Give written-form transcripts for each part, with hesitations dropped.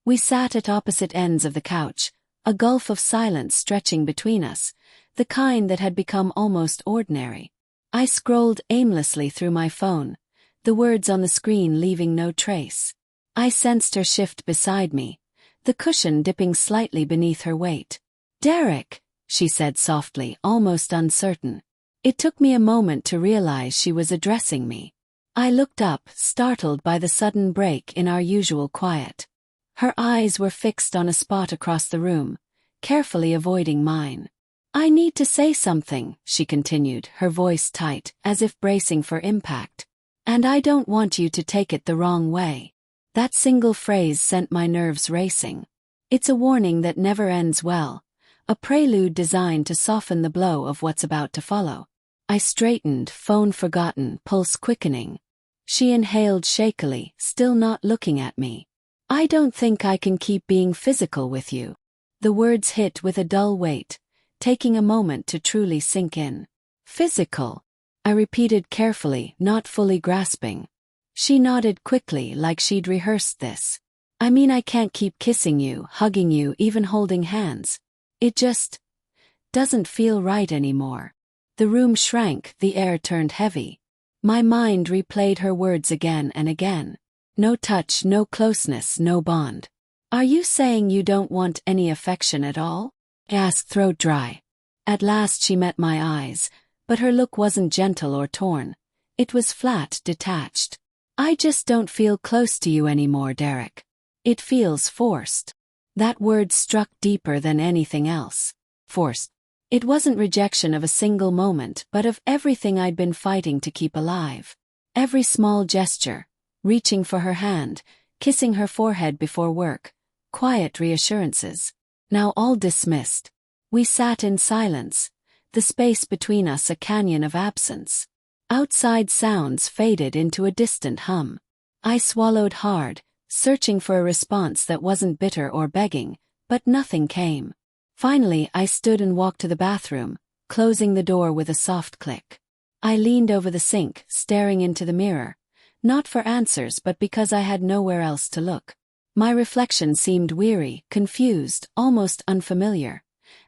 We sat at opposite ends of the couch, a gulf of silence stretching between us, the kind that had become almost ordinary. I scrolled aimlessly through my phone, the words on the screen leaving no trace. I sensed her shift beside me, the cushion dipping slightly beneath her weight. "Derek," she said softly, almost uncertain. It took me a moment to realize she was addressing me. I looked up, startled by the sudden break in our usual quiet. Her eyes were fixed on a spot across the room, carefully avoiding mine. "I need to say something," she continued, her voice tight, as if bracing for impact. "And I don't want you to take it the wrong way." That single phrase sent my nerves racing. It's a warning that never ends well, a prelude designed to soften the blow of what's about to follow. I straightened, phone forgotten, pulse quickening. She inhaled shakily, still not looking at me. "I don't think I can keep being physical with you." The words hit with a dull weight, taking a moment to truly sink in. "Physical?" I repeated carefully, not fully grasping. She nodded quickly, like she'd rehearsed this. "I mean, I can't keep kissing you, hugging you, even holding hands. It just doesn't feel right anymore." The room shrank, the air turned heavy. My mind replayed her words again and again. No touch, no closeness, no bond. "Are you saying you don't want any affection at all?" I asked, throat dry. At last she met my eyes, but her look wasn't gentle or torn. It was flat, detached. "I just don't feel close to you anymore, Derek. It feels forced." That word struck deeper than anything else. Forced. It wasn't rejection of a single moment, but of everything I'd been fighting to keep alive. Every small gesture, reaching for her hand, kissing her forehead before work, quiet reassurances. Now all dismissed. We sat in silence, the space between us a canyon of absence. Outside sounds faded into a distant hum. I swallowed hard, searching for a response that wasn't bitter or begging, but nothing came. Finally, I stood and walked to the bathroom, closing the door with a soft click. I leaned over the sink, staring into the mirror, not for answers but because I had nowhere else to look. My reflection seemed weary, confused, almost unfamiliar,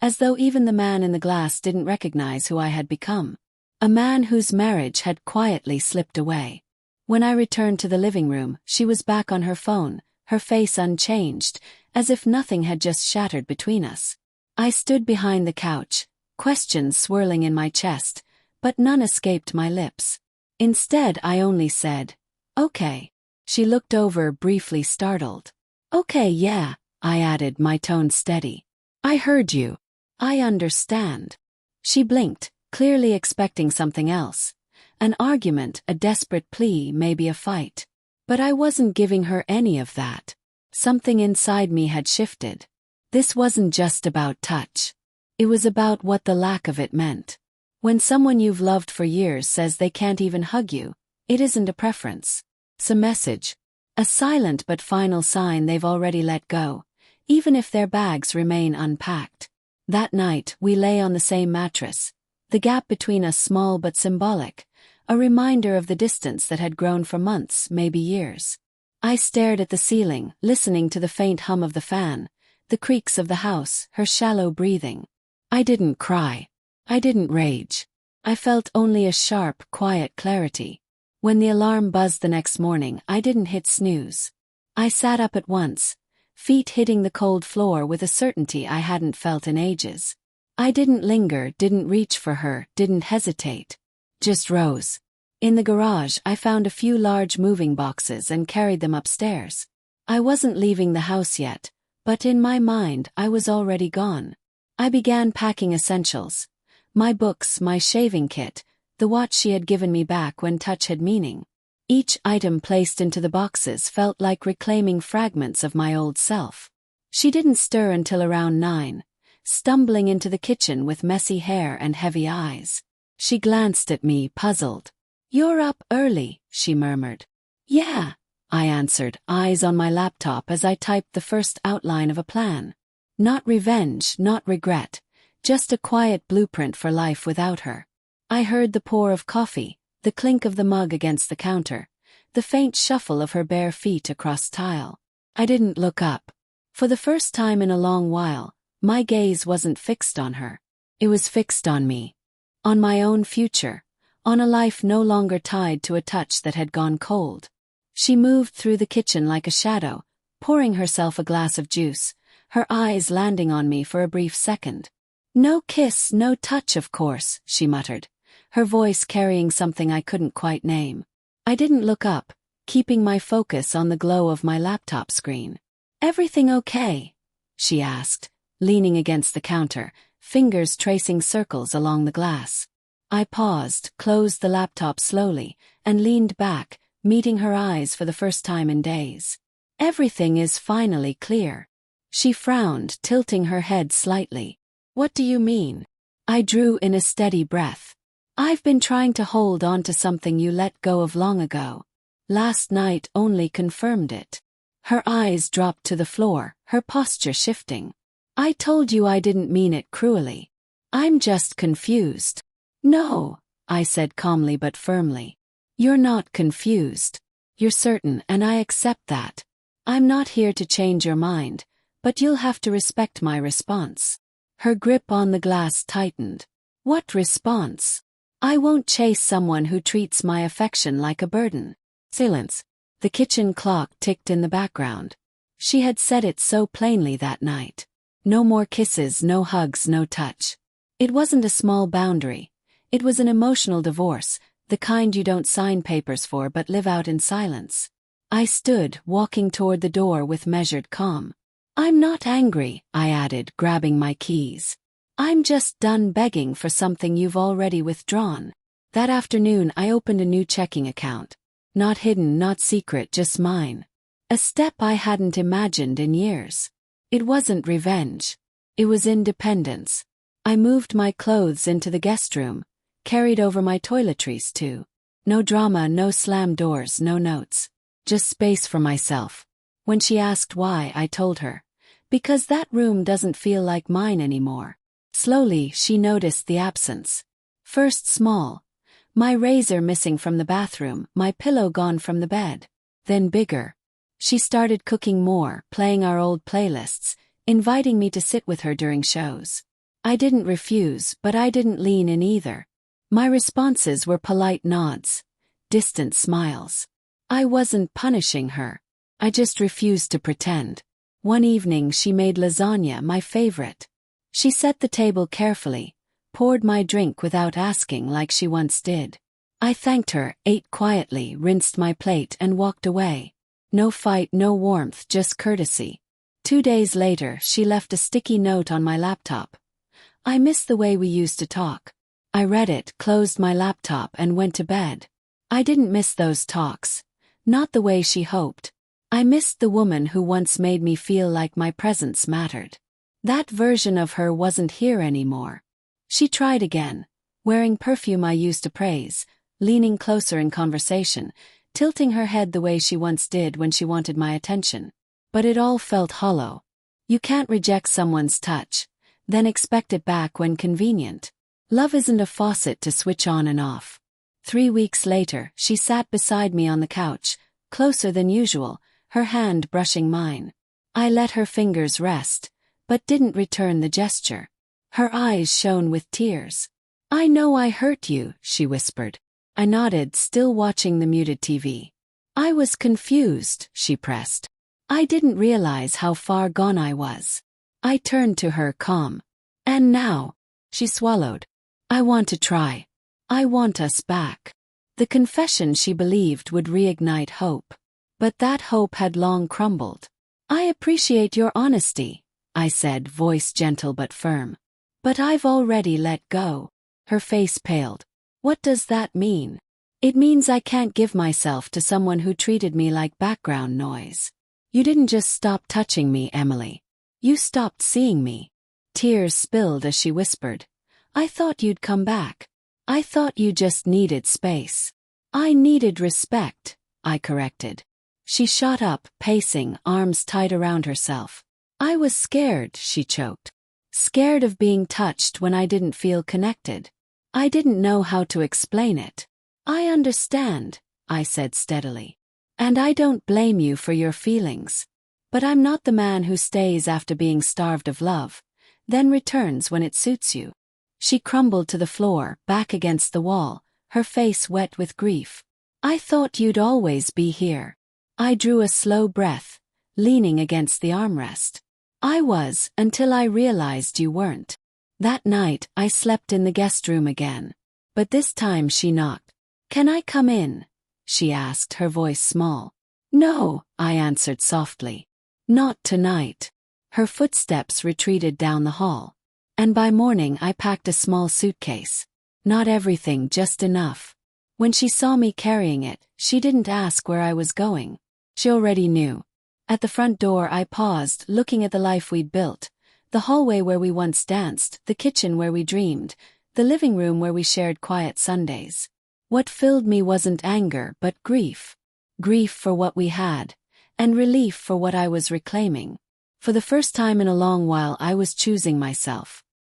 as though even the man in the glass didn't recognize who I had become. A man whose marriage had quietly slipped away. When I returned to the living room, she was back on her phone, her face unchanged, as if nothing had just shattered between us. I stood behind the couch, questions swirling in my chest, but none escaped my lips. Instead, I only said, "Okay." She looked over, briefly startled. "Okay, yeah," I added, my tone steady. "I heard you. I understand." She blinked, clearly expecting something else. An argument, a desperate plea, maybe a fight. But I wasn't giving her any of that. Something inside me had shifted. This wasn't just about touch. It was about what the lack of it meant. When someone you've loved for years says they can't even hug you, it isn't a preference. It's a message. A silent but final sign they've already let go, even if their bags remain unpacked. That night, we lay on the same mattress, the gap between us small but symbolic, a reminder of the distance that had grown for months, maybe years. I stared at the ceiling, listening to the faint hum of the fan, the creaks of the house, her shallow breathing. I didn't cry. I didn't rage. I felt only a sharp, quiet clarity. When the alarm buzzed the next morning, I didn't hit snooze. I sat up at once, feet hitting the cold floor with a certainty I hadn't felt in ages. I didn't linger, didn't reach for her, didn't hesitate. Just rose. In the garage, I found a few large moving boxes and carried them upstairs. I wasn't leaving the house yet, but in my mind, I was already gone. I began packing essentials. My books, my shaving kit, the watch she had given me back when touch had meaning. Each item placed into the boxes felt like reclaiming fragments of my old self. She didn't stir until around 9, stumbling into the kitchen with messy hair and heavy eyes. She glanced at me, puzzled. "You're up early," she murmured. "Yeah," I answered, eyes on my laptop as I typed the first outline of a plan. Not revenge, not regret, just a quiet blueprint for life without her. I heard the pour of coffee, the clink of the mug against the counter, the faint shuffle of her bare feet across tile. I didn't look up. For the first time in a long while, my gaze wasn't fixed on her. It was fixed on me. On my own future. On a life no longer tied to a touch that had gone cold. She moved through the kitchen like a shadow, pouring herself a glass of juice, her eyes landing on me for a brief second. "No kiss, no touch, of course," she muttered, her voice carrying something I couldn't quite name. I didn't look up, keeping my focus on the glow of my laptop screen. "Everything okay?" she asked, leaning against the counter, fingers tracing circles along the glass. I paused, closed the laptop slowly, and leaned back, meeting her eyes for the first time in days. "Everything is finally clear." She frowned, tilting her head slightly. "What do you mean?" I drew in a steady breath. "I've been trying to hold on to something you let go of long ago. Last night only confirmed it." Her eyes dropped to the floor, her posture shifting. "I told you I didn't mean it cruelly. I'm just confused." "No," I said calmly but firmly. "You're not confused. You're certain, and I accept that. I'm not here to change your mind, but you'll have to respect my response." Her grip on the glass tightened. "What response?" "I won't chase someone who treats my affection like a burden." Silence. The kitchen clock ticked in the background. She had said it so plainly that night. No more kisses, no hugs, no touch. It wasn't a small boundary. It was an emotional divorce, the kind you don't sign papers for but live out in silence. I stood, walking toward the door with measured calm. "I'm not angry," I added, grabbing my keys. "I'm just done begging for something you've already withdrawn." That afternoon I opened a new checking account. Not hidden, not secret, just mine. A step I hadn't imagined in years. It wasn't revenge. It was independence. I moved my clothes into the guest room, carried over my toiletries too. No drama, no slam doors, no notes. Just space for myself. When she asked why, I told her. Because that room doesn't feel like mine anymore. Slowly, she noticed the absence. First small. My razor missing from the bathroom, my pillow gone from the bed. Then bigger. She started cooking more, playing our old playlists, inviting me to sit with her during shows. I didn't refuse, but I didn't lean in either. My responses were polite nods, distant smiles. I wasn't punishing her. I just refused to pretend. One evening she made lasagna, my favorite. She set the table carefully, poured my drink without asking like she once did. I thanked her, ate quietly, rinsed my plate and walked away. No fight, no warmth, just courtesy. 2 days later, she left a sticky note on my laptop. "I miss the way we used to talk." I read it, closed my laptop and went to bed. I didn't miss those talks. Not the way she hoped. I missed the woman who once made me feel like my presence mattered. That version of her wasn't here anymore. She tried again, wearing perfume I used to praise, leaning closer in conversation, tilting her head the way she once did when she wanted my attention. But it all felt hollow. You can't reject someone's touch, then expect it back when convenient. Love isn't a faucet to switch on and off. 3 weeks later, she sat beside me on the couch, closer than usual, her hand brushing mine. I let her fingers rest, but didn't return the gesture. Her eyes shone with tears. "I know I hurt you," she whispered. I nodded, still watching the muted TV. "I was confused," she pressed. "I didn't realize how far gone I was." I turned to her, calm. "And now?" She swallowed. "I want to try. I want us back." The confession she believed would reignite hope. But that hope had long crumbled. "I appreciate your honesty," I said, voice gentle but firm. "But I've already let go." Her face paled. "What does that mean?" "It means I can't give myself to someone who treated me like background noise." "You didn't just stop touching me, Emily. You stopped seeing me." Tears spilled as she whispered. "I thought you'd come back. I thought you just needed space." "I needed respect," I corrected. She shot up, pacing, arms tight around herself. "I was scared," she choked. "Scared of being touched when I didn't feel connected. I didn't know how to explain it." "I understand," I said steadily. "And I don't blame you for your feelings. But I'm not the man who stays after being starved of love, then returns when it suits you. She crumbled to the floor, back against the wall, her face wet with grief. I thought you'd always be here. I drew a slow breath, leaning against the armrest. I was, until I realized you weren't. That night, I slept in the guest room again. But this time she knocked. Can I come in? She asked, her voice small. No, I answered softly. Not tonight. Her footsteps retreated down the hall. And by morning I packed a small suitcase. Not everything, just enough. When she saw me carrying it, she didn't ask where I was going. She already knew. At the front door I paused, looking at the life we'd built. The hallway where we once danced, the kitchen where we dreamed, the living room where we shared quiet Sundays. What filled me wasn't anger, but grief. Grief for what we had, and relief for what I was reclaiming. For the first time in a long while I was choosing myself.